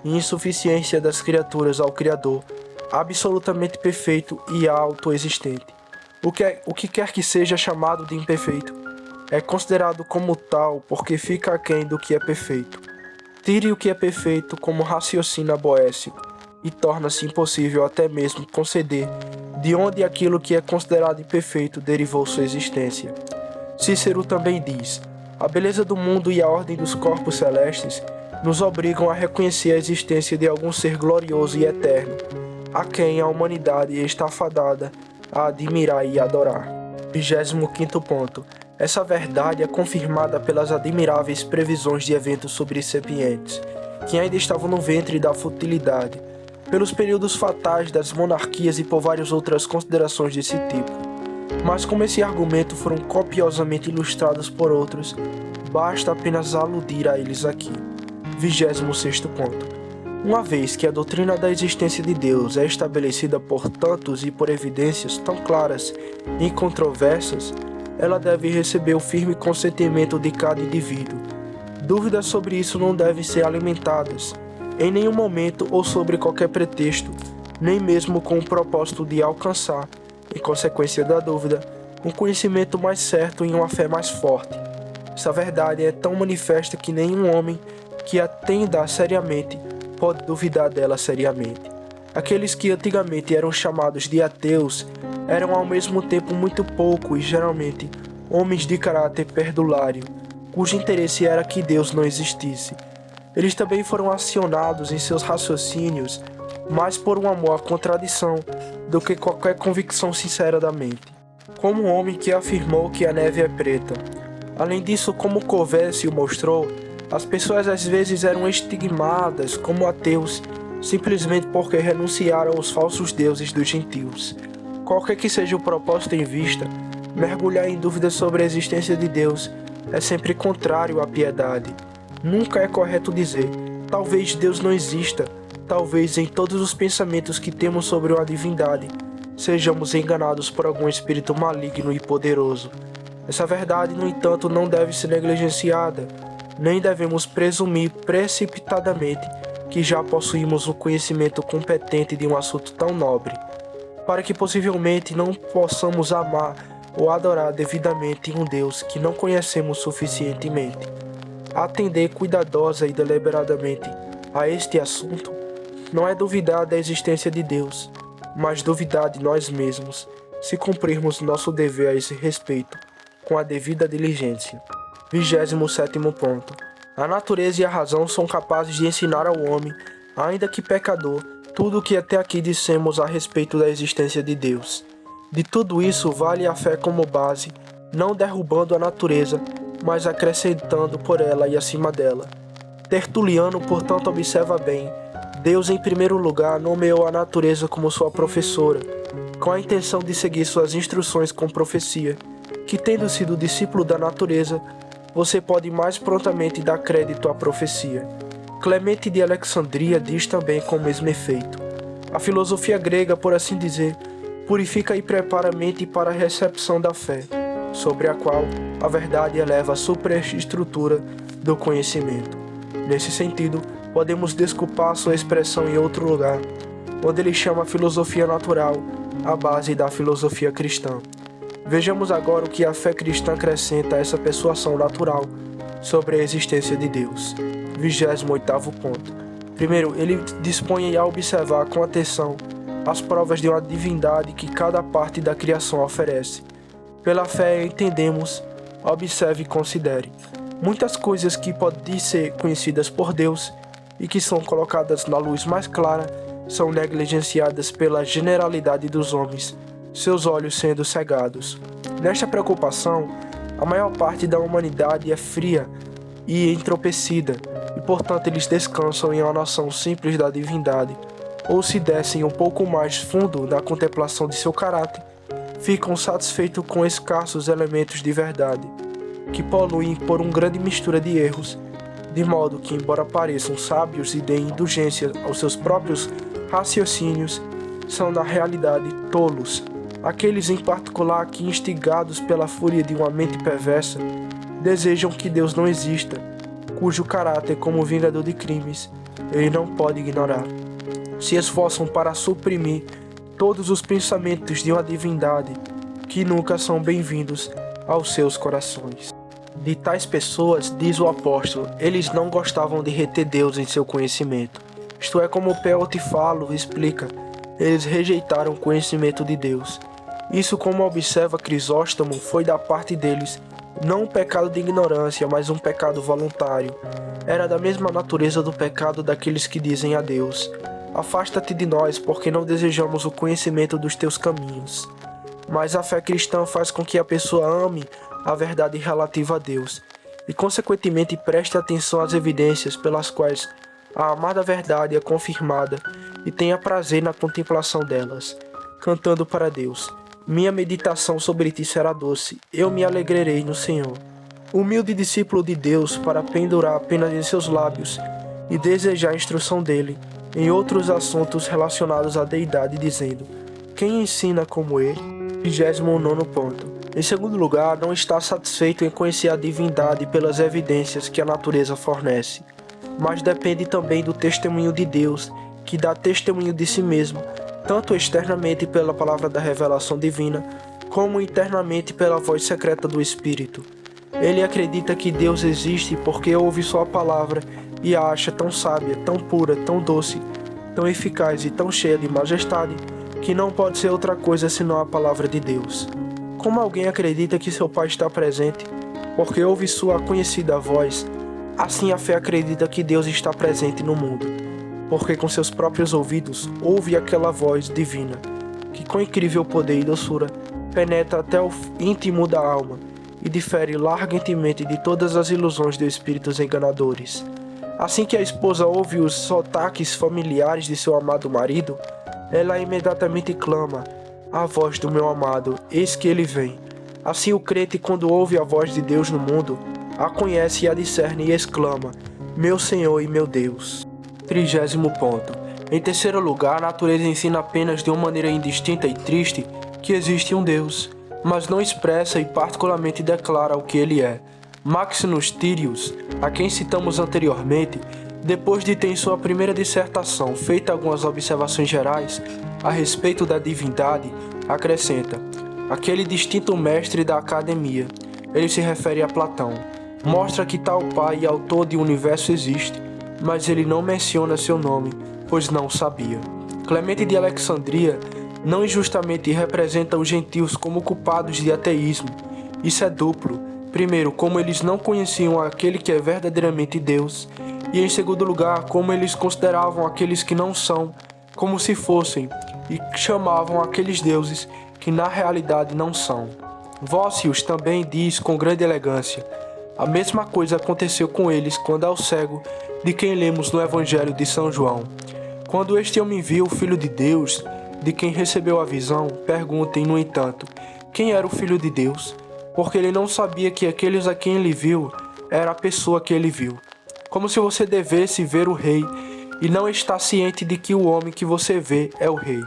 e insuficiência das criaturas ao Criador, absolutamente perfeito e autoexistente. O que quer que seja chamado de imperfeito é considerado como tal porque fica aquém do que é perfeito. Tire o que é perfeito como raciocínio aboécico e torna-se impossível até mesmo conceder de onde aquilo que é considerado imperfeito derivou sua existência. Cícero também diz: a beleza do mundo e a ordem dos corpos celestes nos obrigam a reconhecer a existência de algum ser glorioso e eterno, a quem a humanidade está fadada a admirar e adorar. 25º ponto. Essa verdade é confirmada pelas admiráveis previsões de eventos sobre sapientes, que ainda estavam no ventre da futilidade, pelos períodos fatais das monarquias e por várias outras considerações desse tipo. Mas como esse argumento foram copiosamente ilustrados por outros, basta apenas aludir a eles aqui. 26º ponto. Uma vez que a doutrina da existência de Deus é estabelecida por tantos e por evidências tão claras e incontroversas, ela deve receber o firme consentimento de cada indivíduo. Dúvidas sobre isso não devem ser alimentadas, em nenhum momento ou sobre qualquer pretexto, nem mesmo com o propósito de alcançar, em consequência da dúvida, um conhecimento mais certo e uma fé mais forte. Essa verdade é tão manifesta que nenhum homem que a tenda seriamente pode duvidar dela seriamente. Aqueles que antigamente eram chamados de ateus eram ao mesmo tempo muito pouco e geralmente homens de caráter perdulário, cujo interesse era que Deus não existisse. Eles também foram acionados em seus raciocínios mais por um amor à contradição do que qualquer convicção sincera da mente, como um homem que afirmou que a neve é preta. Além disso, como Covésio mostrou, as pessoas às vezes eram estigmadas como ateus simplesmente porque renunciaram aos falsos deuses dos gentios. Qualquer que seja o propósito em vista, mergulhar em dúvidas sobre a existência de Deus é sempre contrário à piedade. Nunca é correto dizer, talvez Deus não exista, talvez em todos os pensamentos que temos sobre uma divindade, sejamos enganados por algum espírito maligno e poderoso. Essa verdade, no entanto, não deve ser negligenciada, nem devemos presumir precipitadamente que já possuímos o conhecimento competente de um assunto tão nobre, para que possivelmente não possamos amar ou adorar devidamente um Deus que não conhecemos suficientemente. Atender cuidadosa e deliberadamente a este assunto não é duvidar da existência de Deus, mas duvidar de nós mesmos, se cumprirmos nosso dever a esse respeito, com a devida diligência. 27º ponto. A natureza e a razão são capazes de ensinar ao homem, ainda que pecador, tudo o que até aqui dissemos a respeito da existência de Deus. De tudo isso vale a fé como base, não derrubando a natureza, mas acrescentando por ela e acima dela. Tertuliano, portanto, observa bem, Deus em primeiro lugar nomeou a natureza como sua professora, com a intenção de seguir suas instruções com profecia, que tendo sido discípulo da natureza, você pode mais prontamente dar crédito à profecia. Clemente de Alexandria diz também com o mesmo efeito. A filosofia grega, por assim dizer, purifica e prepara a mente para a recepção da fé, sobre a qual a verdade eleva a superestrutura do conhecimento. Nesse sentido, podemos desculpar sua expressão em outro lugar, onde ele chama a filosofia natural a base da filosofia cristã. Vejamos agora o que a fé cristã acrescenta a essa persuasão natural sobre a existência de Deus. 28º ponto. Primeiro, ele dispõe a observar com atenção as provas de uma divindade que cada parte da criação oferece. Pela fé entendemos, observe e considere. Muitas coisas que podem ser conhecidas por Deus e que são colocadas na luz mais clara são negligenciadas pela generalidade dos homens, seus olhos sendo cegados. Nesta preocupação, a maior parte da humanidade é fria e entropecida, e portanto eles descansam em uma noção simples da divindade, ou se descem um pouco mais fundo na contemplação de seu caráter, ficam satisfeitos com escassos elementos de verdade, que poluem por uma grande mistura de erros, de modo que, embora pareçam sábios e deem indulgência aos seus próprios raciocínios, são na realidade tolos. Aqueles em particular que, instigados pela fúria de uma mente perversa, desejam que Deus não exista, cujo caráter, como vingador de crimes, ele não pode ignorar. Se esforçam para suprimir todos os pensamentos de uma divindade que nunca são bem-vindos aos seus corações. De tais pessoas, diz o apóstolo, eles não gostavam de reter Deus em seu conhecimento. Isto é, como Teotifalo explica, eles rejeitaram o conhecimento de Deus. Isso, como observa Crisóstomo, foi da parte deles não um pecado de ignorância, mas um pecado voluntário. Era da mesma natureza do pecado daqueles que dizem a Deus: afasta-te de nós, porque não desejamos o conhecimento dos teus caminhos. Mas a fé cristã faz com que a pessoa ame a verdade relativa a Deus e, consequentemente, preste atenção às evidências pelas quais a amada verdade é confirmada e tenha prazer na contemplação delas, cantando para Deus: minha meditação sobre ti será doce, eu me alegrarei no Senhor. Humilde discípulo de Deus para pendurar apenas em seus lábios e desejar a instrução dele em outros assuntos relacionados à deidade, dizendo: quem ensina como ele? 29º ponto. Em segundo lugar, não está satisfeito em conhecer a divindade pelas evidências que a natureza fornece, mas depende também do testemunho de Deus, que dá testemunho de si mesmo, tanto externamente pela palavra da revelação divina, como internamente pela voz secreta do Espírito. Ele acredita que Deus existe porque ouve sua palavra e a acha tão sábia, tão pura, tão doce, tão eficaz e tão cheia de majestade, que não pode ser outra coisa senão a palavra de Deus. Como alguém acredita que seu Pai está presente porque ouve sua conhecida voz, assim a fé acredita que Deus está presente no mundo, porque com seus próprios ouvidos ouve aquela voz divina, que com incrível poder e doçura penetra até o íntimo da alma e difere largamente de todas as ilusões de espíritos enganadores. Assim que a esposa ouve os sotaques familiares de seu amado marido, ela imediatamente clama: "A voz do meu amado, eis que ele vem." Assim o crente, quando ouve a voz de Deus no mundo, a conhece e a discerne e exclama: "Meu Senhor e meu Deus." 30º ponto. Em terceiro lugar, a natureza ensina apenas de uma maneira indistinta e triste que existe um Deus, mas não expressa e particularmente declara o que ele é. Maximus Tyrius, a quem citamos anteriormente, depois de ter em sua primeira dissertação feito algumas observações gerais a respeito da divindade, acrescenta: aquele distinto mestre da academia, ele se refere a Platão, mostra que tal pai e autor do universo existe, mas ele não menciona seu nome, pois não sabia. Clemente de Alexandria não injustamente representa os gentios como culpados de ateísmo. Isso é duplo. Primeiro, como eles não conheciam aquele que é verdadeiramente Deus, e em segundo lugar, como eles consideravam aqueles que não são como se fossem, e chamavam aqueles deuses que na realidade não são. Vossius também diz com grande elegância: a mesma coisa aconteceu com eles quando ao cego de quem lemos no Evangelho de São João. Quando este homem viu o Filho de Deus, de quem recebeu a visão, perguntem, no entanto, quem era o Filho de Deus, porque ele não sabia que aqueles a quem ele viu era a pessoa que ele viu. Como se você devesse ver o rei e não está ciente de que o homem que você vê é o rei.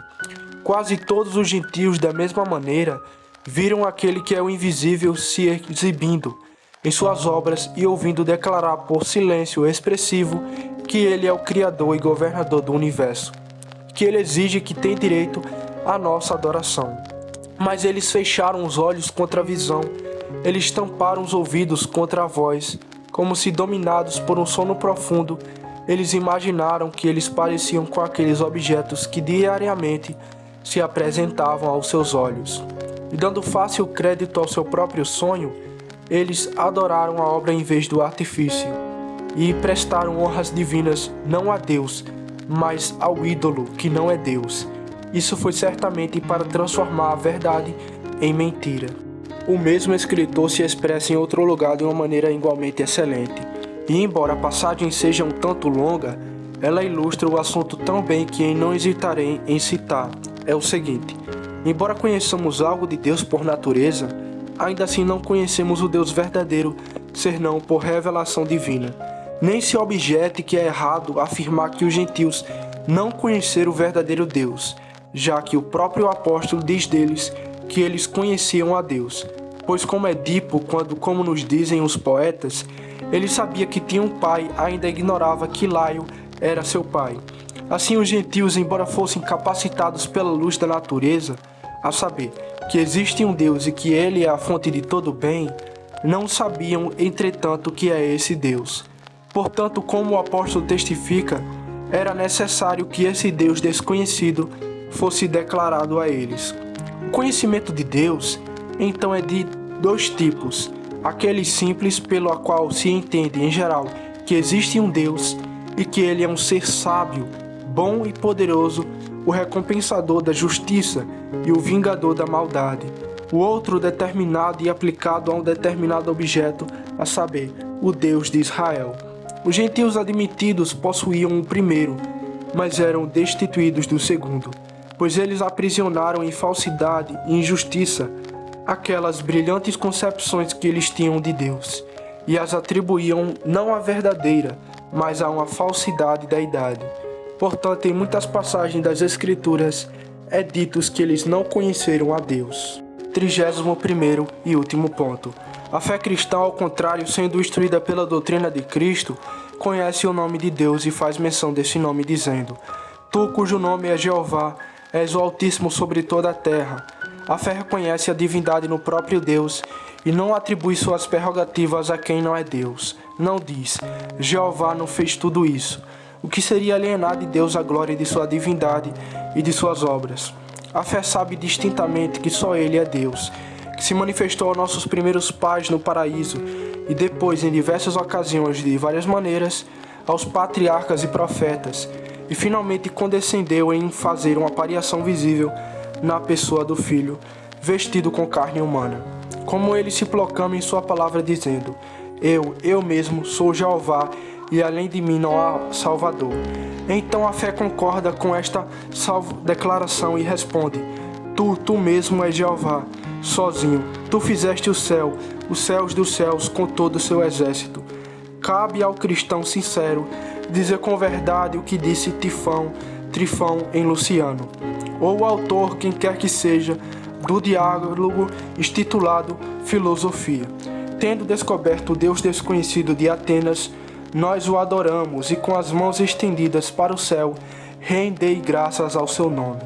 Quase todos os gentios, da mesma maneira, viram aquele que é o invisível se exibindo em suas obras e ouvindo declarar por silêncio expressivo que ele é o Criador e governador do universo, que ele exige que tem direito à nossa adoração. Mas eles fecharam os olhos contra a visão, eles tamparam os ouvidos contra a voz, como se dominados por um sono profundo, eles imaginaram que eles pareciam com aqueles objetos que diariamente se apresentavam aos seus olhos. E dando fácil crédito ao seu próprio sonho, eles adoraram a obra em vez do artifício, e prestaram honras divinas não a Deus, mas ao ídolo que não é Deus. Isso foi certamente para transformar a verdade em mentira. O mesmo escritor se expressa em outro lugar de uma maneira igualmente excelente, e embora a passagem seja um tanto longa, ela ilustra o assunto tão bem que não hesitarei em citar. É o seguinte: embora conheçamos algo de Deus por natureza, ainda assim não conhecemos o Deus verdadeiro, senão por revelação divina. Nem se objete que é errado afirmar que os gentios não conheceram o verdadeiro Deus, já que o próprio apóstolo diz deles que eles conheciam a Deus. Pois como Edipo, quando, como nos dizem os poetas, ele sabia que tinha um pai, ainda ignorava que Laio era seu pai. Assim os gentios, embora fossem capacitados pela luz da natureza, a saber, que existe um Deus e que ele é a fonte de todo bem, não sabiam, entretanto, que é esse Deus. Portanto, como o apóstolo testifica, era necessário que esse Deus desconhecido fosse declarado a eles. O conhecimento de Deus, então, é de dois tipos: aquele simples, pelo qual se entende, em geral, que existe um Deus e que ele é um ser sábio, bom e poderoso, o recompensador da justiça e o vingador da maldade. O outro determinado e aplicado a um determinado objeto, a saber, o Deus de Israel. Os gentios admitidos possuíam o primeiro, mas eram destituídos do segundo, pois eles aprisionaram em falsidade e injustiça aquelas brilhantes concepções que eles tinham de Deus, e as atribuíam não à verdadeira, mas a uma falsidade da idade. Portanto, em muitas passagens das Escrituras é dito que eles não conheceram a Deus. 31º e último ponto. A fé cristã, ao contrário, sendo instruída pela doutrina de Cristo, conhece o nome de Deus e faz menção desse nome dizendo: Tu, cujo nome é Jeová, és o Altíssimo sobre toda a terra. A fé reconhece a divindade no próprio Deus e não atribui suas prerrogativas a quem não é Deus. Não diz: Jeová não fez tudo isso, o que seria alienar de Deus a glória de sua divindade e de suas obras. A fé sabe distintamente que só Ele é Deus, que se manifestou aos nossos primeiros pais no paraíso e depois, em diversas ocasiões, de várias maneiras, aos patriarcas e profetas, e finalmente condescendeu em fazer uma aparição visível na pessoa do Filho, vestido com carne humana. Como ele se proclama em sua palavra dizendo: Eu mesmo sou Jeová, e além de mim não há Salvador. Então a fé concorda com esta declaração e responde: Tu mesmo és Jeová, sozinho. Tu fizeste o céu, os céus dos céus, com todo o seu exército. Cabe ao cristão sincero dizer com verdade o que disse Trifão em Luciano, ou o autor, quem quer que seja, do diálogo intitulado Filosofia. Tendo descoberto o Deus desconhecido de Atenas, nós o adoramos e com as mãos estendidas para o céu, rendei graças ao seu nome.